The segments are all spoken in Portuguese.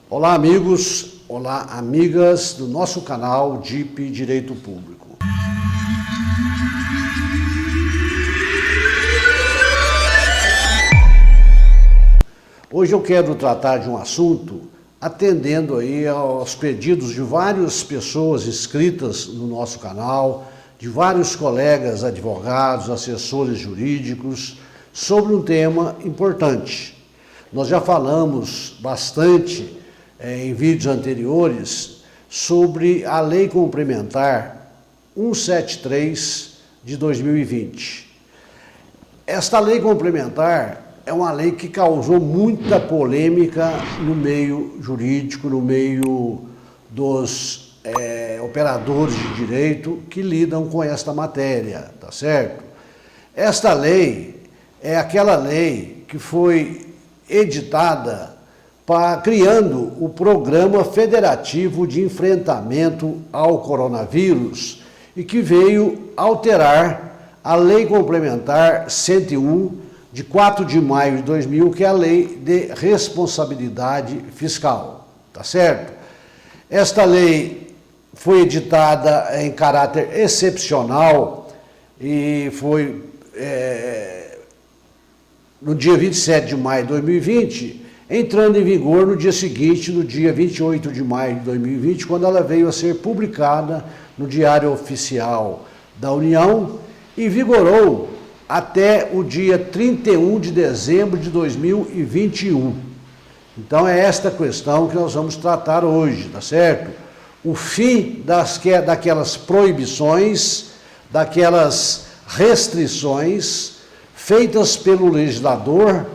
Olá amigos, olá amigas do nosso canal DIP Direito Público. Hoje eu quero tratar de um assunto atendendo aí aos pedidos de várias pessoas inscritas no nosso canal, de vários colegas advogados, assessores jurídicos, sobre um tema importante. Nós já falamos bastante em vídeos anteriores sobre a Lei Complementar 173 de 2020. Esta lei complementar é uma lei que causou muita polêmica no meio jurídico, no meio dos operadores de direito que lidam com esta matéria, tá certo? Esta lei é aquela lei que foi editada criando o Programa Federativo de Enfrentamento ao Coronavírus e que veio alterar a Lei Complementar 101 de 4 de maio de 2000, que é a Lei de Responsabilidade Fiscal, tá certo? Esta lei foi editada em caráter excepcional e foi no dia 27 de maio de 2020, entrando em vigor no dia seguinte, no dia 28 de maio de 2020, quando ela veio a ser publicada no Diário Oficial da União e vigorou até o dia 31 de dezembro de 2021. Então é esta questão que nós vamos tratar hoje, tá certo? O fim daquelas proibições, daquelas restrições feitas pelo legislador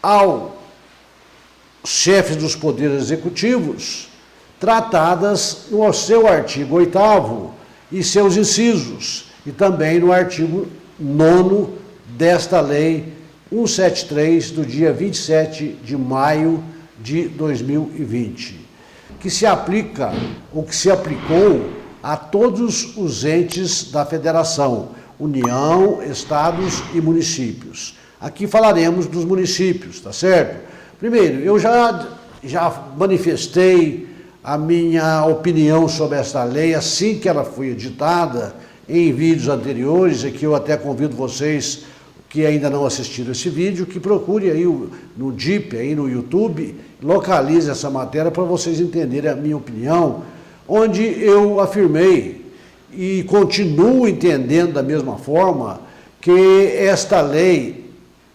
aos chefes dos poderes executivos, tratadas no seu artigo 8º e seus incisos, e também no artigo 9º desta Lei 173, do dia 27 de maio de 2020, que se aplica, ou que se aplicou a todos os entes da Federação, União, Estados e municípios. Aqui falaremos dos municípios, tá certo? Primeiro, eu já manifestei a minha opinião sobre esta lei assim que ela foi editada, em vídeos anteriores, e que eu até convido vocês que ainda não assistiram esse vídeo, que procure aí no DIP, aí no YouTube, localize essa matéria para vocês entenderem a minha opinião, onde eu afirmei e continuo entendendo da mesma forma que esta lei,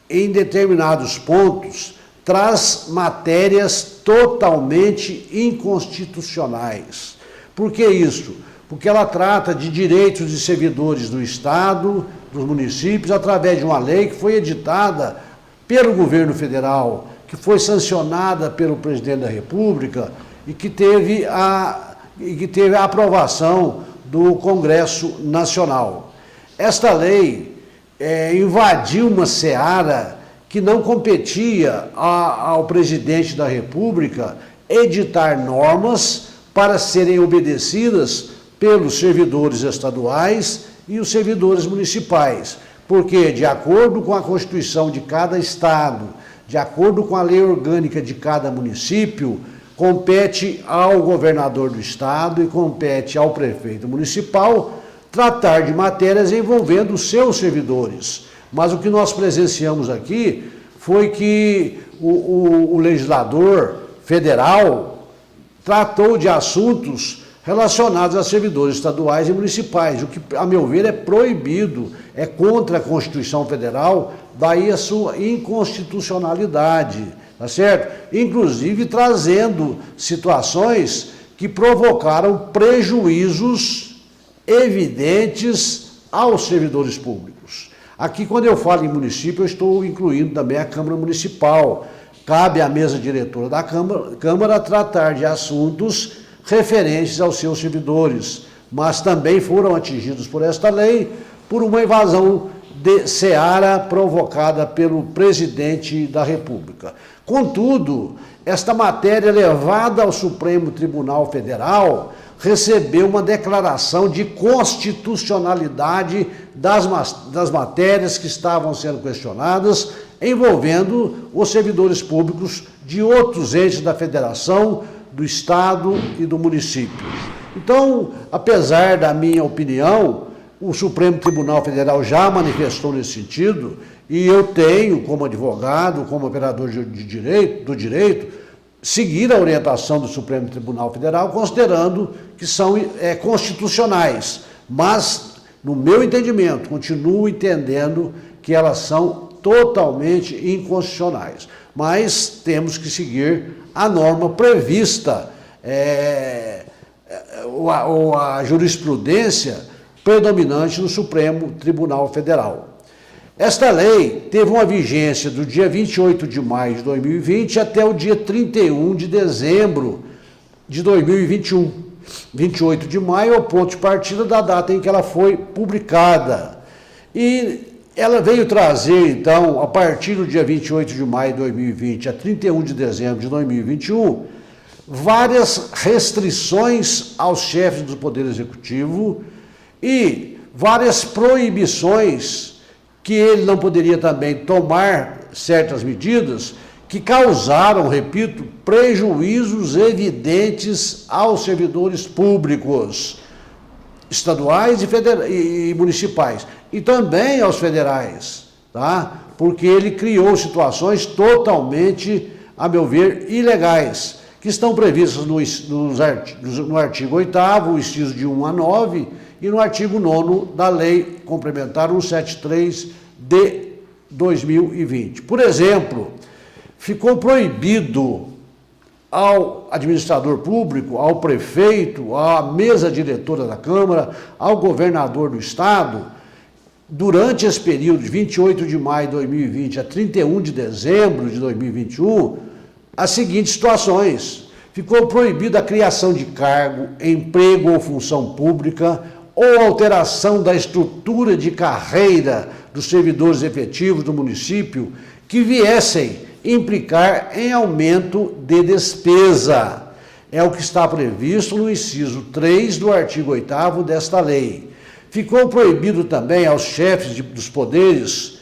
em determinados pontos, traz matérias totalmente inconstitucionais. Por que isso? Porque ela trata de direitos de servidores do Estado, dos municípios, através de uma lei que foi editada pelo governo federal, que foi sancionada pelo presidente da República e que teve a aprovação do Congresso Nacional. Esta lei invadiu uma seara que não competia ao presidente da República editar normas para serem obedecidas pelos servidores estaduais e os servidores municipais, porque, de acordo com a Constituição de cada estado, de acordo com a lei orgânica de cada município, compete ao governador do estado e compete ao prefeito municipal tratar de matérias envolvendo os seus servidores. Mas o que nós presenciamos aqui foi que o legislador federal tratou de assuntos relacionados a servidores estaduais e municipais, o que, a meu ver, é proibido, é contra a Constituição Federal, daí a sua inconstitucionalidade, tá certo? Inclusive trazendo situações que provocaram prejuízos evidentes aos servidores públicos. Aqui, quando eu falo em município, eu estou incluindo também a Câmara Municipal. Cabe à mesa diretora da Câmara tratar de assuntos referentes aos seus servidores, mas também foram atingidos por esta lei por uma invasão de seara provocada pelo presidente da República. Contudo, esta matéria levada ao Supremo Tribunal Federal recebeu uma declaração de constitucionalidade das matérias que estavam sendo questionadas, envolvendo os servidores públicos de outros entes da federação, do estado e do município. Então, apesar da minha opinião, o Supremo Tribunal Federal já manifestou nesse sentido, e eu tenho, como advogado, como operador do direito, seguir a orientação do Supremo Tribunal Federal, considerando que são constitucionais. Mas, no meu entendimento, continuo entendendo que elas são totalmente inconstitucionais. Mas temos que seguir a norma prevista, a jurisprudência predominante no Supremo Tribunal Federal. Esta lei teve uma vigência do dia 28 de maio de 2020 até o dia 31 de dezembro de 2021. 28 de maio é o ponto de partida da data em que ela foi publicada. E ela veio trazer, então, a partir do dia 28 de maio de 2020 a 31 de dezembro de 2021, várias restrições aos chefes do Poder Executivo e várias proibições que ele não poderia também tomar certas medidas que causaram, repito, prejuízos evidentes aos servidores públicos, estaduais e municipais, e também aos federais, tá? Porque ele criou situações totalmente, a meu ver, ilegais, que estão previstas no artigo 8º, o inciso de 1 a 9, e no artigo 9º da Lei Complementar 173 de 2020. Por exemplo, ficou proibido ao administrador público, ao prefeito, à mesa diretora da Câmara, ao governador do Estado, durante esse período de 28 de maio de 2020 a 31 de dezembro de 2021, as seguintes situações. Ficou proibida a criação de cargo, emprego ou função pública, ou alteração da estrutura de carreira dos servidores efetivos do município que viessem implicar em aumento de despesa. É o que está previsto no inciso 3 do artigo 8º desta lei. Ficou proibido também aos chefes dos poderes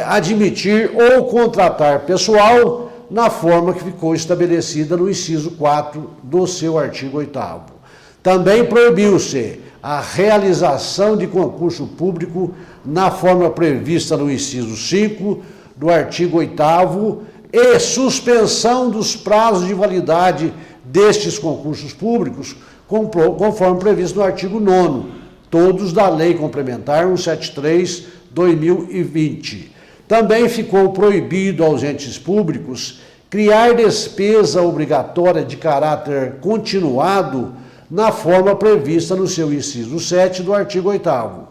admitir ou contratar pessoal na forma que ficou estabelecida no inciso 4 do seu artigo 8º. Também proibiu-se a realização de concurso público na forma prevista no inciso 5 do artigo 8º e suspensão dos prazos de validade destes concursos públicos, conforme previsto no artigo 9º, todos da Lei Complementar 173/2020. Também ficou proibido aos entes públicos criar despesa obrigatória de caráter continuado na forma prevista no seu inciso 7 do artigo 8º.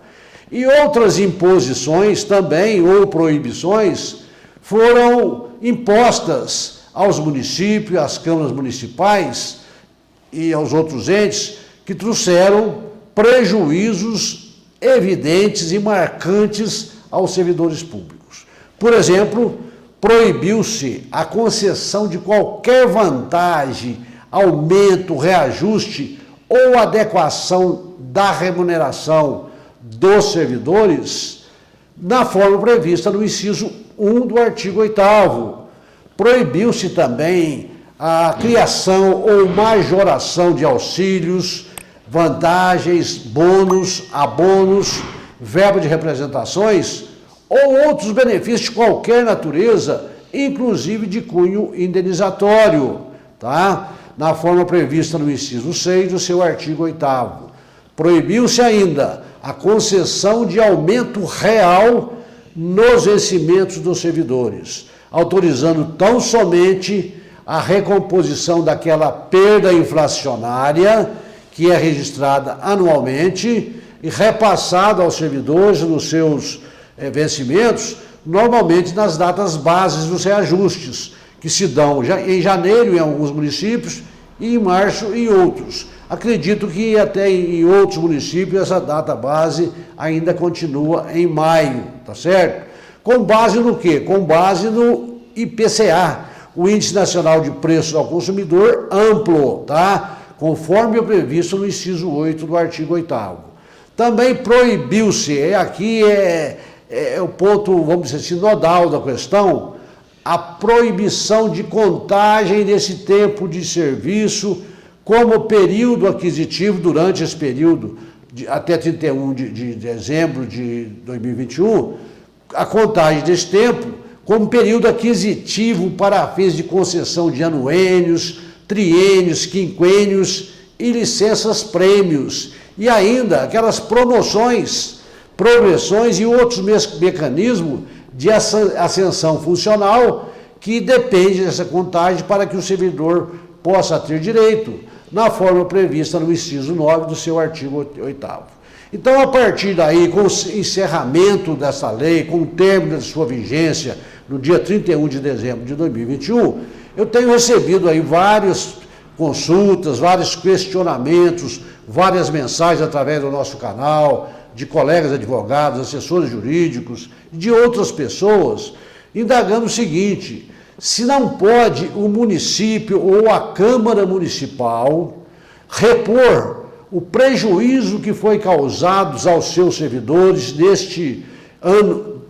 E outras imposições também, ou proibições, foram impostas aos municípios, às câmaras municipais e aos outros entes que trouxeram prejuízos evidentes e marcantes aos servidores públicos. Por exemplo, proibiu-se a concessão de qualquer vantagem, aumento, reajuste ou adequação da remuneração dos servidores na forma prevista no inciso 1 do artigo 8º. Proibiu-se também a criação ou majoração de auxílios, vantagens, bônus, abonos, verba de representações ou outros benefícios de qualquer natureza, inclusive de cunho indenizatório, tá? Na forma prevista no inciso 6 do seu artigo 8º. Proibiu-se ainda a concessão de aumento real nos vencimentos dos servidores, autorizando tão somente a recomposição daquela perda inflacionária que é registrada anualmente e repassada aos servidores nos seus vencimentos, normalmente nas datas bases dos reajustes, que se dão em janeiro em alguns municípios e em março em outros. Acredito que até em outros municípios essa data base ainda continua em maio, tá certo? Com base no quê? Com base no IPCA, o Índice Nacional de Preços ao Consumidor Amplo, tá? Conforme o previsto no inciso 8 do artigo 8º. Também proibiu-se, aqui é o ponto, vamos dizer assim, nodal da questão, a proibição de contagem desse tempo de serviço como período aquisitivo durante esse período, até 31 de dezembro de 2021, a contagem desse tempo como período aquisitivo para fins de concessão de anuênios, triênios, quinquênios e licenças prêmios, e ainda aquelas promoções, progressões e outros mecanismos de ascensão funcional que depende dessa contagem para que o servidor possa ter direito, na forma prevista no inciso 9 do seu artigo 8º. Então, a partir daí, com o encerramento dessa lei, com o término de sua vigência, no dia 31 de dezembro de 2021, eu tenho recebido aí várias consultas, vários questionamentos, várias mensagens através do nosso canal, de colegas advogados, assessores jurídicos, de outras pessoas, indagando o seguinte: se não pode o município ou a Câmara Municipal repor o prejuízo que foi causado aos seus servidores neste ano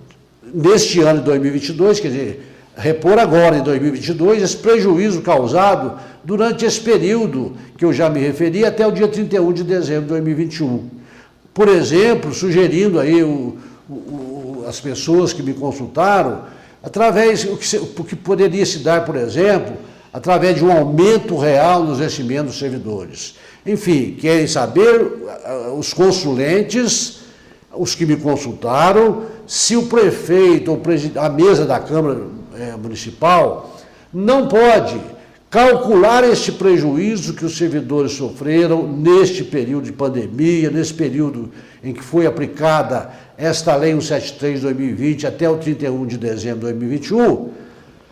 de 2022, quer dizer, repor agora em 2022 esse prejuízo causado durante esse período que eu já me referi até o dia 31 de dezembro de 2021. Por exemplo, sugerindo aí as pessoas que me consultaram, através, o que poderia se dar, por exemplo, através de um aumento real nos vencimentos dos servidores. Enfim, querem saber os consulentes, os que me consultaram, se o prefeito ou a mesa da Câmara Municipal não pode calcular este prejuízo que os servidores sofreram neste período de pandemia, nesse período em que foi aplicada esta Lei 173 de 2020 até o 31 de dezembro de 2021,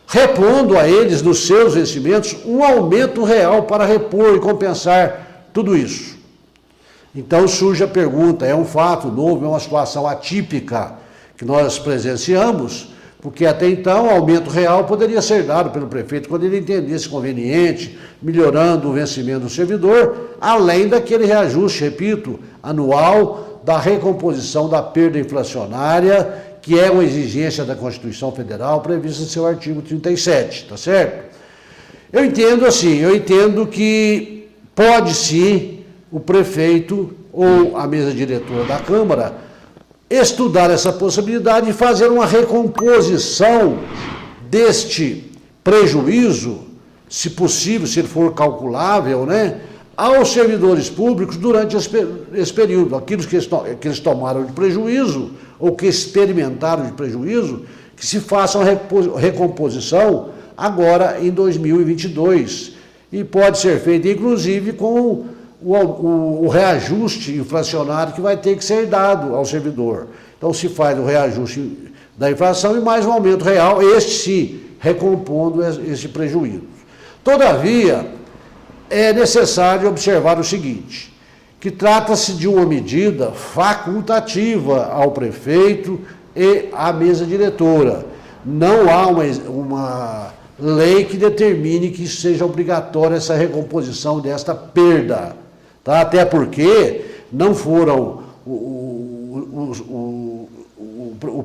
repondo a eles, nos seus vencimentos, um aumento real para repor e compensar tudo isso. Então surge a pergunta: é um fato novo, é uma situação atípica que nós presenciamos, porque até então o aumento real poderia ser dado pelo prefeito quando ele entendesse conveniente, melhorando o vencimento do servidor, além daquele reajuste, repito, anual da recomposição da perda inflacionária, que é uma exigência da Constituição Federal prevista em seu artigo 37, tá certo? Eu entendo assim, eu entendo que pode sim o prefeito ou a mesa diretora da Câmara estudar essa possibilidade de fazer uma recomposição deste prejuízo, se possível, se ele for calculável, né, aos servidores públicos durante esse período. Aqueles que eles tomaram de prejuízo ou que experimentaram de prejuízo, que se faça uma recomposição agora em 2022. E pode ser feito, inclusive, com o reajuste inflacionário que vai ter que ser dado ao servidor. Então, se faz o reajuste da inflação e mais um aumento real, este sim, recompondo esse prejuízo. Todavia, é necessário observar o seguinte, que trata-se de uma medida facultativa ao prefeito e à mesa diretora. Não há uma lei que determine que seja obrigatória essa recomposição desta perda. Tá? Até porque não foram o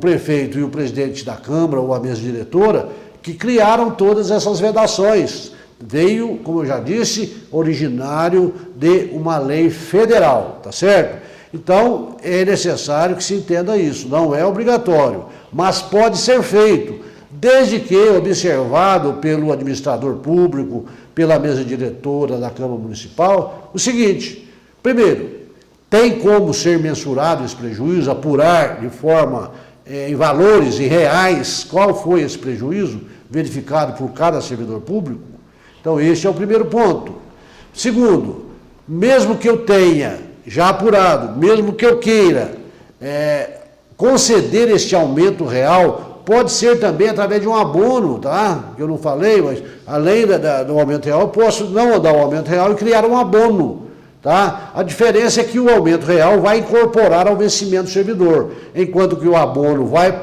prefeito e o presidente da Câmara ou a mesa diretora que criaram todas essas vedações. Veio, como eu já disse, originário de uma lei federal, tá certo? Então, é necessário que se entenda isso, não é obrigatório, mas pode ser feito, desde que observado pelo administrador público, pela mesa diretora da Câmara Municipal, o seguinte: primeiro, tem como ser mensurado esse prejuízo, apurar de forma, em valores, em reais, qual foi esse prejuízo verificado por cada servidor público? Então, este é o primeiro ponto. Segundo, mesmo que eu tenha já apurado, mesmo que eu queira conceder este aumento real, pode ser também através de um abono, tá? Que eu não falei, mas além do aumento real, eu posso não dar o aumento real e criar um abono, tá? A diferença é que o aumento real vai incorporar ao vencimento do servidor, enquanto que o abono vai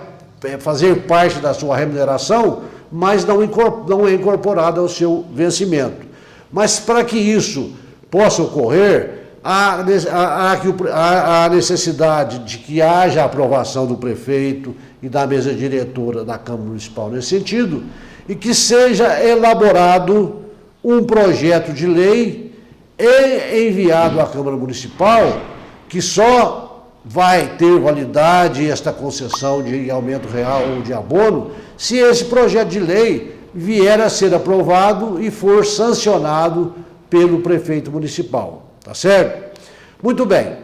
fazer parte da sua remuneração, mas não é incorporado ao seu vencimento. Mas para que isso possa ocorrer, há necessidade de que haja aprovação do prefeito e da mesa diretora da Câmara Municipal nesse sentido, e que seja elaborado um projeto de lei e enviado à Câmara Municipal, que só vai ter validade esta concessão de aumento real ou de abono, se esse projeto de lei vier a ser aprovado e for sancionado pelo prefeito municipal, tá certo? Muito bem.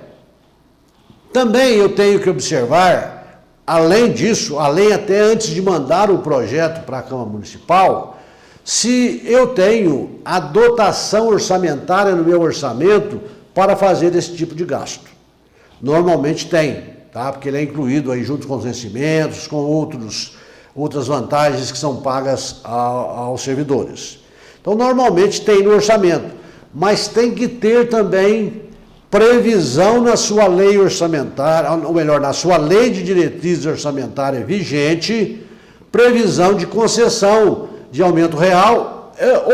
Também eu tenho que observar, além disso, além até antes de mandar o projeto para a Câmara Municipal, se eu tenho a dotação orçamentária no meu orçamento para fazer esse tipo de gasto. Normalmente tem, tá? Porque ele é incluído aí junto com os vencimentos, com outras vantagens que são pagas aos servidores. Então, normalmente tem no orçamento, mas tem que ter também previsão na sua lei orçamentária, ou melhor, na sua lei de diretrizes orçamentária vigente, previsão de concessão de aumento real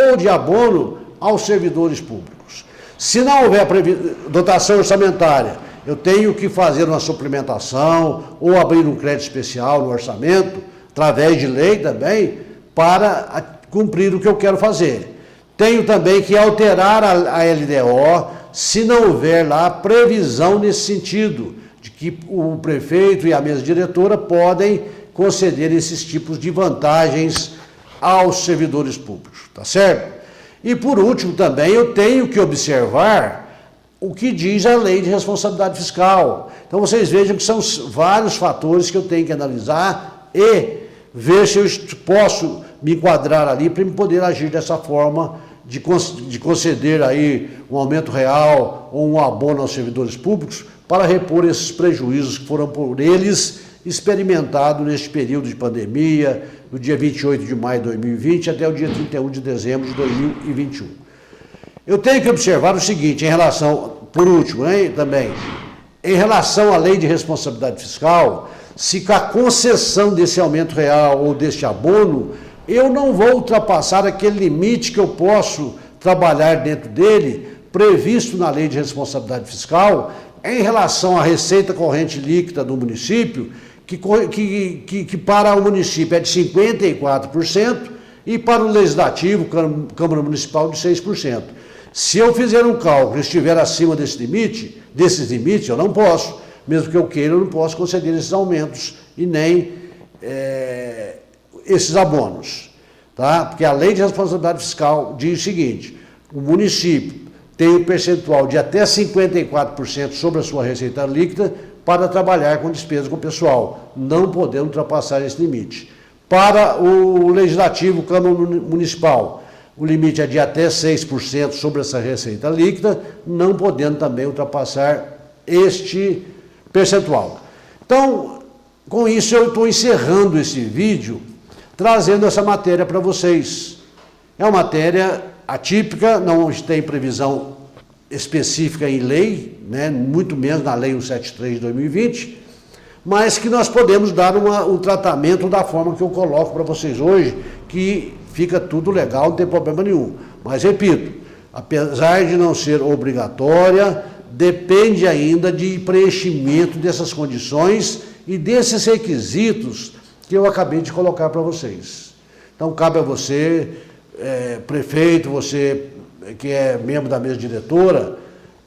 ou de abono aos servidores públicos. Se não houver dotação orçamentária, eu tenho que fazer uma suplementação ou abrir um crédito especial no orçamento, através de lei também, para cumprir o que eu quero fazer. Tenho também que alterar a LDO, se não houver lá previsão nesse sentido, de que o prefeito e a mesa diretora podem conceder esses tipos de vantagens aos servidores públicos, tá certo? E por último também eu tenho que observar o que diz a lei de responsabilidade fiscal. Então vocês vejam que são vários fatores que eu tenho que analisar e ver se eu posso me enquadrar ali para poder agir dessa forma de conceder aí um aumento real ou um abono aos servidores públicos para repor esses prejuízos que foram por eles experimentados neste período de pandemia, do dia 28 de maio de 2020 até o dia 31 de dezembro de 2021. Eu tenho que observar o seguinte, em relação, por último, né, também, em relação à lei de responsabilidade fiscal, se com a concessão desse aumento real ou deste abono, eu não vou ultrapassar aquele limite que eu posso trabalhar dentro dele, previsto na lei de responsabilidade fiscal, em relação à receita corrente líquida do município, que para o município é de 54% e para o legislativo, Câmara Municipal, de 6%. Se eu fizer um cálculo e estiver acima desses limites, eu não posso, mesmo que eu queira, eu não posso conceder esses aumentos e nem esses abonos, tá? Porque a lei de responsabilidade fiscal diz o seguinte: o município tem um percentual de até 54% sobre a sua receita líquida para trabalhar com despesas com o pessoal, não podendo ultrapassar esse limite. Para o legislativo, Câmara Municipal, o limite é de até 6% sobre essa receita líquida, não podendo também ultrapassar este percentual. Então, com isso eu estou encerrando esse vídeo, trazendo essa matéria para vocês. É uma matéria atípica, não tem previsão específica em lei, né, muito menos na Lei 173 de 2020, mas que nós podemos dar um tratamento da forma que eu coloco para vocês hoje, que fica tudo legal, não tem problema nenhum. Mas, repito, apesar de não ser obrigatória, depende ainda de preenchimento dessas condições e desses requisitos que eu acabei de colocar para vocês. Então, cabe a você, prefeito, você que é membro da mesa diretora,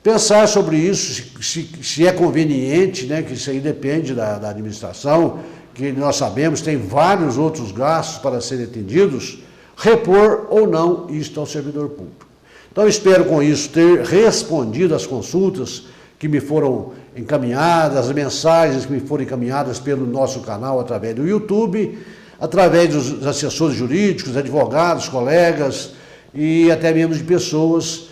pensar sobre isso, se é conveniente, né, que isso aí depende da administração, que nós sabemos tem vários outros gastos para serem atendidos, repor ou não isto ao servidor público. Então, espero com isso ter respondido às consultas que me foram encaminhadas, as mensagens que me foram encaminhadas pelo nosso canal através do YouTube, através dos assessores jurídicos, advogados, colegas e até mesmo de pessoas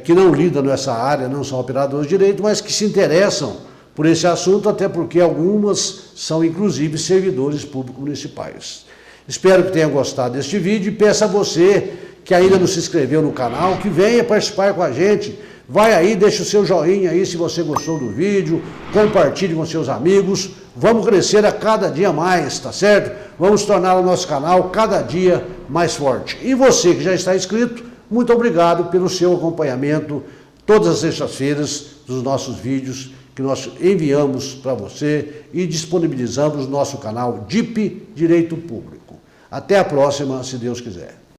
que não lidam nessa área, não são operadores de direito, mas que se interessam por esse assunto, até porque algumas são inclusive servidores públicos municipais. Espero que tenha gostado deste vídeo e peço a você que ainda não se inscreveu no canal, que venha participar com a gente. Vai aí, deixa o seu joinha aí se você gostou do vídeo, compartilhe com seus amigos. Vamos crescer a cada dia mais, tá certo? Vamos tornar o nosso canal cada dia mais forte. E você que já está inscrito, muito obrigado pelo seu acompanhamento todas as sextas-feiras dos nossos vídeos que nós enviamos para você e disponibilizamos no nosso canal DIP Direito Público. Até a próxima, se Deus quiser.